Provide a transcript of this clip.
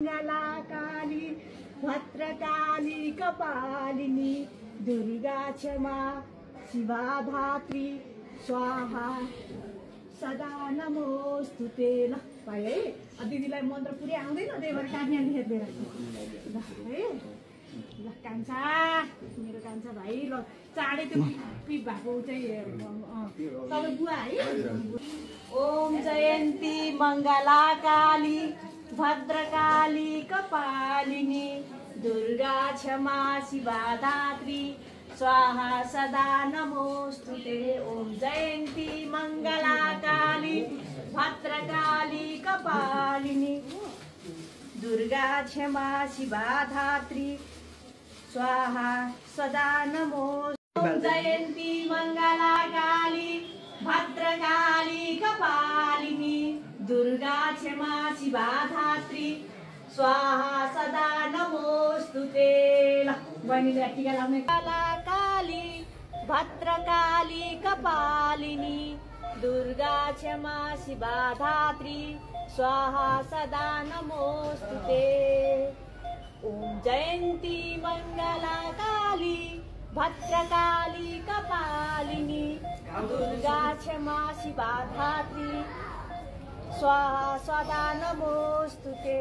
काली भद्रकाली कपालिनी दुर्गा क्षमा शिवा धात्री स्वाहा सदा नमोस्तुते। ल भाइ है दिदीलाई मन्त्र पुरै आउँदैन त्यही भएर कान्या लेखेर ल है ल कान्छा मेरो कान्छा भाइ ल चाँडै त्यो पिप भएको चाहिँ तपाईँ बुवा है। ओम जयन्ती मङ्गला काली भद्रकाली कपालिनी दुर्गा क्षमा शिवा धात्री स्वाहा सदा नमोस्तुते। ओम जयन्ती मङ्गला काली भद्रकाली कपालिनी दुर्गा क्षमा शिवा धात्री स्वाहा सदा नमोस्तुते। ओम जयन्ती मङ्गला काली भद्रकाली कपालिनी दुर्गा क्षमा शिवा धात्री स्वाहा सदा नमोस्तुते। ल बहिनीले टिका लाउने। काली भद्रकाली कपालिनी दुर्गा क्षमा शिवा धात्री स्वाहा सदा नमोस्तुते। ओम जयन्ती मङ्गला काली भद्रकाली कपालिनी दुर्गा क्षमा शिवा धात्री स्वाहा सदा नमोस्तुते।